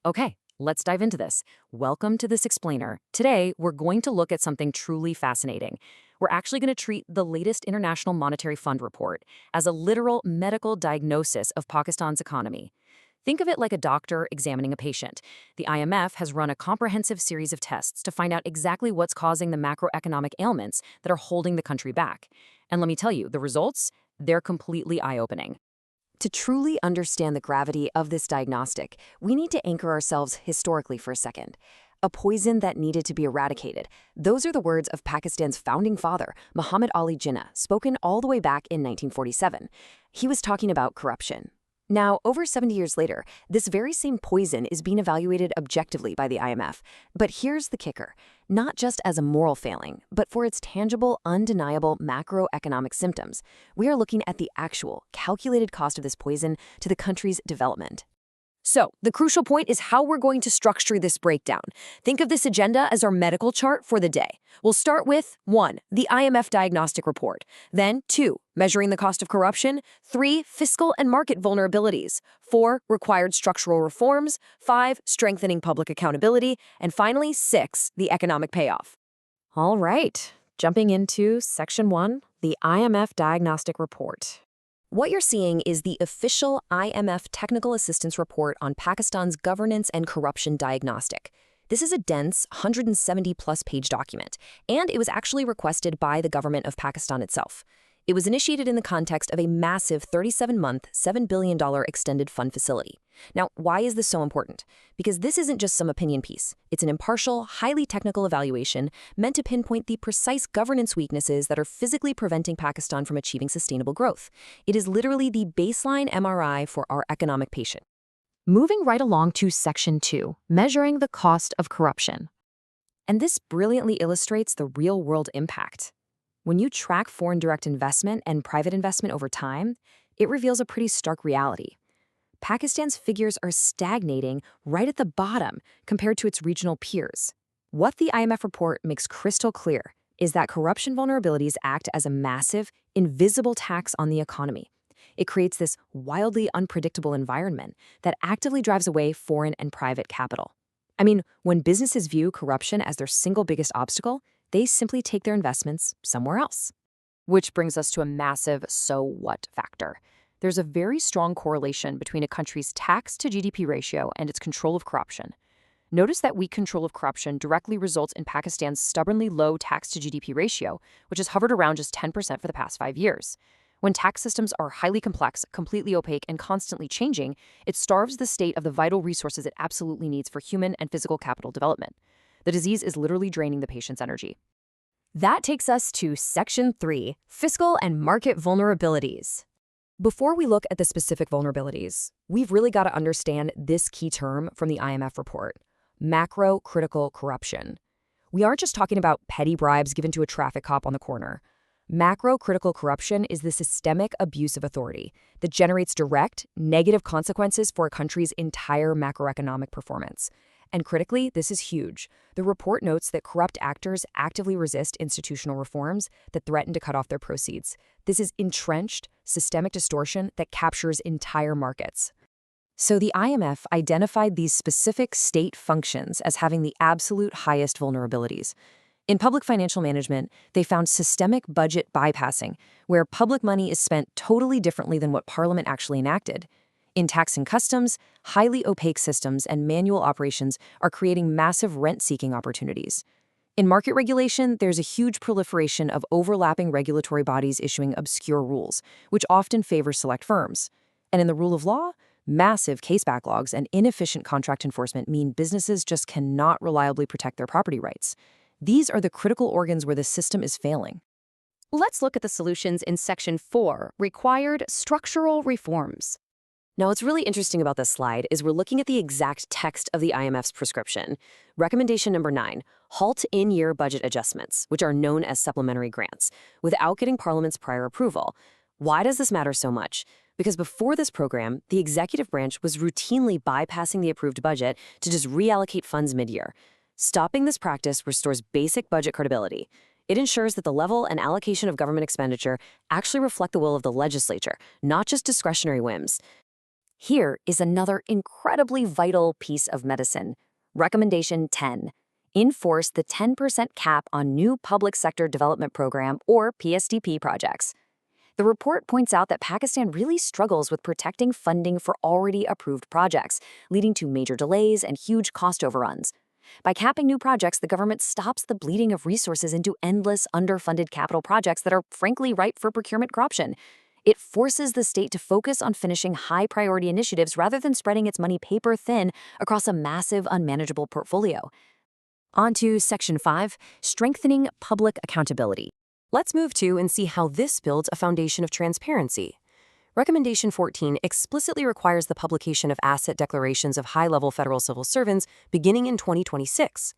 Okay, let's dive into this. Welcome to This Explainer. Today, we're going to look at something truly fascinating. We're actually going to treat the latest International Monetary Fund report as a literal medical diagnosis of Pakistan's economy. Think of it like a doctor examining a patient. The IMF has run a comprehensive series of tests to find out exactly what's causing the macroeconomic ailments that are holding the country back. And let me tell you, the results, they're completely eye-opening. To truly understand the gravity of this diagnostic, we need to anchor ourselves historically for a second. A poison that needed to be eradicated. Those are the words of Pakistan's founding father, Muhammad Ali Jinnah, spoken all the way back in 1947. He was talking about corruption. Now, over 70 years later, this very same poison is being evaluated objectively by the IMF. But here's the kicker. Not just as a moral failing, but for its tangible, undeniable macroeconomic symptoms. We are looking at the actual, calculated cost of this poison to the country's development. So, the crucial point is how we're going to structure this breakdown. Think of this agenda as our medical chart for the day. We'll start with 1. The IMF Diagnostic Report. Then 2. Measuring the cost of corruption. 3. Fiscal and market vulnerabilities. 4. Required structural reforms. 5. Strengthening public accountability. And finally, 6. The economic payoff. All right, jumping into Section 1, the IMF Diagnostic Report. What you're seeing is the official IMF Technical Assistance Report on Pakistan's governance and corruption diagnostic. This is a dense, 170-plus page document, and it was actually requested by the government of Pakistan itself. It was initiated in the context of a massive 37-month, $7 billion extended fund facility. Now, why is this so important? Because this isn't just some opinion piece. It's an impartial, highly technical evaluation meant to pinpoint the precise governance weaknesses that are physically preventing Pakistan from achieving sustainable growth. It is literally the baseline MRI for our economic patient. Moving right along to Section 2, measuring the cost of corruption. And this brilliantly illustrates the real-world impact. When you track foreign direct investment and private investment over time, it reveals a pretty stark reality. Pakistan's figures are stagnating right at the bottom compared to its regional peers. What the IMF report makes crystal clear is that corruption vulnerabilities act as a massive, invisible tax on the economy. It creates this wildly unpredictable environment that actively drives away foreign and private capital. I mean, when businesses view corruption as their single biggest obstacle, they simply take their investments somewhere else. Which brings us to a massive so what factor. There's a very strong correlation between a country's tax-to-GDP ratio and its control of corruption. Notice that weak control of corruption directly results in Pakistan's stubbornly low tax-to-GDP ratio, which has hovered around just 10% for the past 5 years. When tax systems are highly complex, completely opaque, and constantly changing, it starves the state of the vital resources it absolutely needs for human and physical capital development. The disease is literally draining the patient's energy. That takes us to Section 3, Fiscal and Market Vulnerabilities. Before we look at the specific vulnerabilities, we've really got to understand this key term from the IMF report, macro-critical corruption. We aren't just talking about petty bribes given to a traffic cop on the corner. Macro-critical corruption is the systemic abuse of authority that generates direct, negative consequences for a country's entire macroeconomic performance. And critically, this is huge. The report notes that corrupt actors actively resist institutional reforms that threaten to cut off their proceeds. This is entrenched, systemic distortion that captures entire markets. So the IMF identified these specific state functions as having the absolute highest vulnerabilities. In public financial management, they found systemic budget bypassing, where public money is spent totally differently than what Parliament actually enacted. In tax and customs, highly opaque systems and manual operations are creating massive rent-seeking opportunities. In market regulation, there's a huge proliferation of overlapping regulatory bodies issuing obscure rules, which often favor select firms. And in the rule of law, massive case backlogs and inefficient contract enforcement mean businesses just cannot reliably protect their property rights. These are the critical organs where the system is failing. Let's look at the solutions in Section 4, Required Structural Reforms. Now, what's really interesting about this slide is we're looking at the exact text of the IMF's prescription. Recommendation number 9, halt in-year budget adjustments, which are known as supplementary grants, without getting Parliament's prior approval. Why does this matter so much? Because before this program, the executive branch was routinely bypassing the approved budget to just reallocate funds mid-year. Stopping this practice restores basic budget credibility. It ensures that the level and allocation of government expenditure actually reflect the will of the legislature, not just discretionary whims. Here is another incredibly vital piece of medicine. Recommendation 10. Enforce the 10% cap on new public sector development program or PSDP projects. The report points out that Pakistan really struggles with protecting funding for already approved projects, leading to major delays and huge cost overruns. By capping new projects, the government stops the bleeding of resources into endless underfunded capital projects that are frankly ripe for procurement corruption. It forces the state to focus on finishing high-priority initiatives rather than spreading its money paper thin across a massive, unmanageable portfolio. On to Section 5, Strengthening Public Accountability. Let's move to and see how this builds a foundation of transparency. Recommendation 14 explicitly requires the publication of asset declarations of high-level federal civil servants beginning in 2026.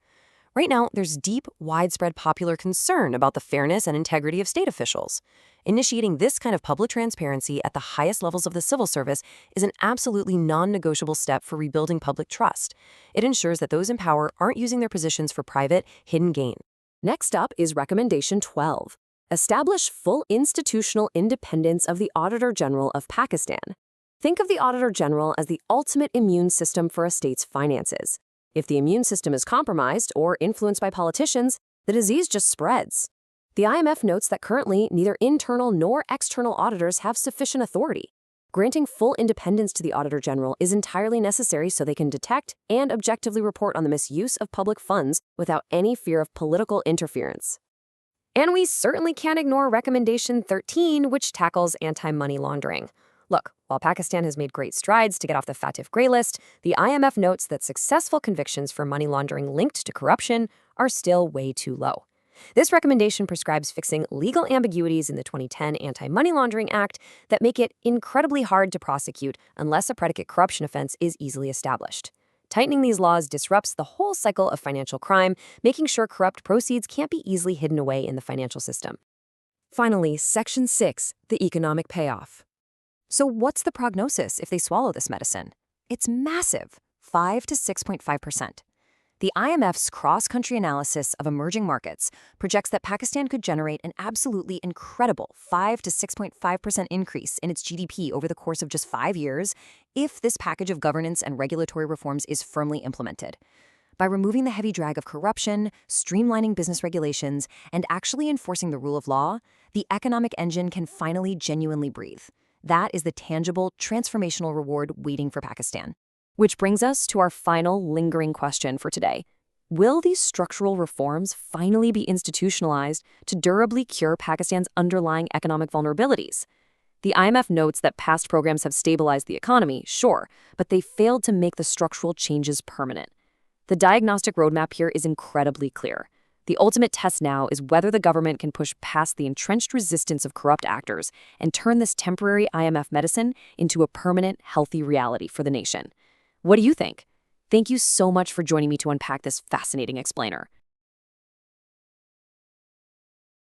Right now, there's deep, widespread popular concern about the fairness and integrity of state officials. Initiating this kind of public transparency at the highest levels of the civil service is an absolutely non-negotiable step for rebuilding public trust. It ensures that those in power aren't using their positions for private, hidden gain. Next up is Recommendation 12. Establish full institutional independence of the Auditor General of Pakistan. Think of the Auditor General as the ultimate immune system for a state's finances. If the immune system is compromised or influenced by politicians, the disease just spreads. The IMF notes that currently neither internal nor external auditors have sufficient authority. Granting full independence to the Auditor General is entirely necessary so they can detect and objectively report on the misuse of public funds without any fear of political interference. And we certainly can't ignore Recommendation 13, which tackles anti-money laundering. Look, while Pakistan has made great strides to get off the FATF gray list, the IMF notes that successful convictions for money laundering linked to corruption are still way too low. This recommendation prescribes fixing legal ambiguities in the 2010 Anti-Money Laundering Act that make it incredibly hard to prosecute unless a predicate corruption offense is easily established. Tightening these laws disrupts the whole cycle of financial crime, making sure corrupt proceeds can't be easily hidden away in the financial system. Finally, Section 6, the economic payoff. So what's the prognosis if they swallow this medicine? It's massive, 5 to 6.5%. The IMF's cross-country analysis of emerging markets projects that Pakistan could generate an absolutely incredible 5 to 6.5% increase in its GDP over the course of just 5 years if this package of governance and regulatory reforms is firmly implemented. By removing the heavy drag of corruption, streamlining business regulations, and actually enforcing the rule of law, the economic engine can finally genuinely breathe. That is the tangible, transformational reward waiting for Pakistan. Which brings us to our final lingering question for today. Will these structural reforms finally be institutionalized to durably cure Pakistan's underlying economic vulnerabilities? The IMF notes that past programs have stabilized the economy, sure, but they failed to make the structural changes permanent. The diagnostic roadmap here is incredibly clear. The ultimate test now is whether the government can push past the entrenched resistance of corrupt actors and turn this temporary IMF medicine into a permanent, healthy reality for the nation. What do you think? Thank you so much for joining me to unpack this fascinating explainer.